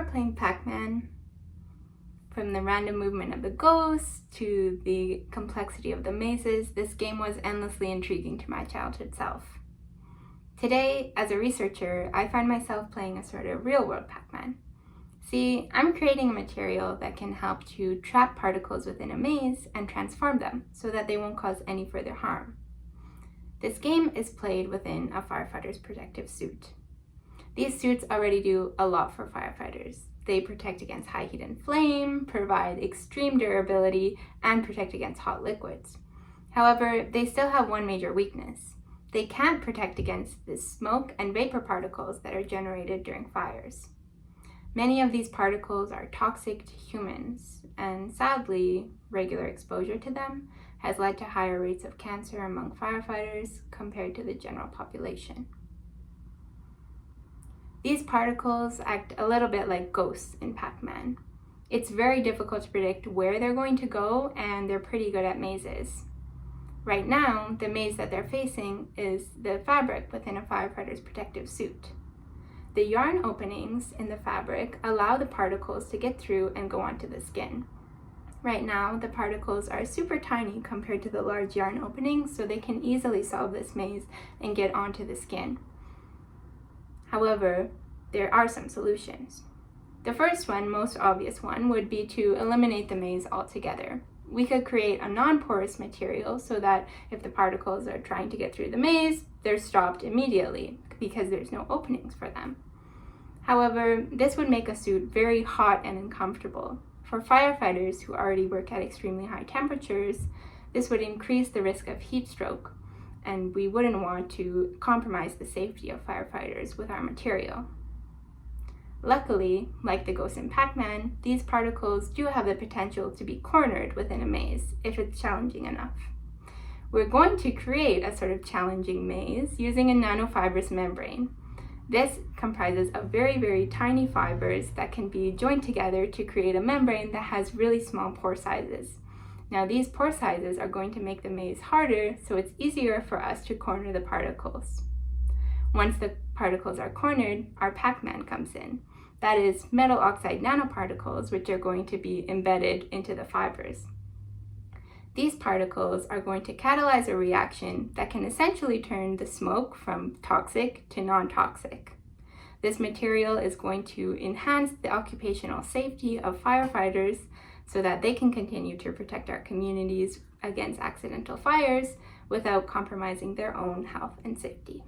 we're playing Pac-Man, from the random movement of the ghosts to the complexity of the mazes, this game was endlessly intriguing to my childhood self. Today, as a researcher, I find myself playing a sort of real-world Pac-Man. See, I'm creating a material that can help to trap particles within a maze and transform them so that they won't cause any further harm. This game is played within a firefighter's protective suit. These suits already do a lot for firefighters. They protect against high heat and flame, provide extreme durability, and protect against hot liquids. However, they still have one major weakness. They can't protect against the smoke and vapor particles that are generated during fires. Many of these particles are toxic to humans, and sadly, regular exposure to them has led to higher rates of cancer among firefighters compared to the general population. These particles act a little bit like ghosts in Pac-Man. It's very difficult to predict where they're going to go, and they're pretty good at mazes. Right now, the maze that they're facing is the fabric within a firefighter's protective suit. The yarn openings in the fabric allow the particles to get through and go onto the skin. Right now, the particles are super tiny compared to the large yarn openings, so they can easily solve this maze and get onto the skin. However, there are some solutions. The first one, most obvious one, would be to eliminate the maze altogether. We could create a non-porous material so that if the particles are trying to get through the maze, they're stopped immediately because there's no openings for them. However, this would make a suit very hot and uncomfortable. For firefighters who already work at extremely high temperatures, this would increase the risk of heat stroke, and we wouldn't want to compromise the safety of firefighters with our material. Luckily, like the ghosts in Pac-Man, these particles do have the potential to be cornered within a maze if it's challenging enough. We're going to create a sort of challenging maze using a nanofibrous membrane. This comprises of very, very tiny fibers that can be joined together to create a membrane that has really small pore sizes. Now, these pore sizes are going to make the maze harder, so it's easier for us to corner the particles. Once the particles are cornered, our Pac-Man comes in. That is metal oxide nanoparticles, which are going to be embedded into the fibers. These particles are going to catalyze a reaction that can essentially turn the smoke from toxic to non-toxic. This material is going to enhance the occupational safety of firefighters so that they can continue to protect our communities against accidental fires without compromising their own health and safety.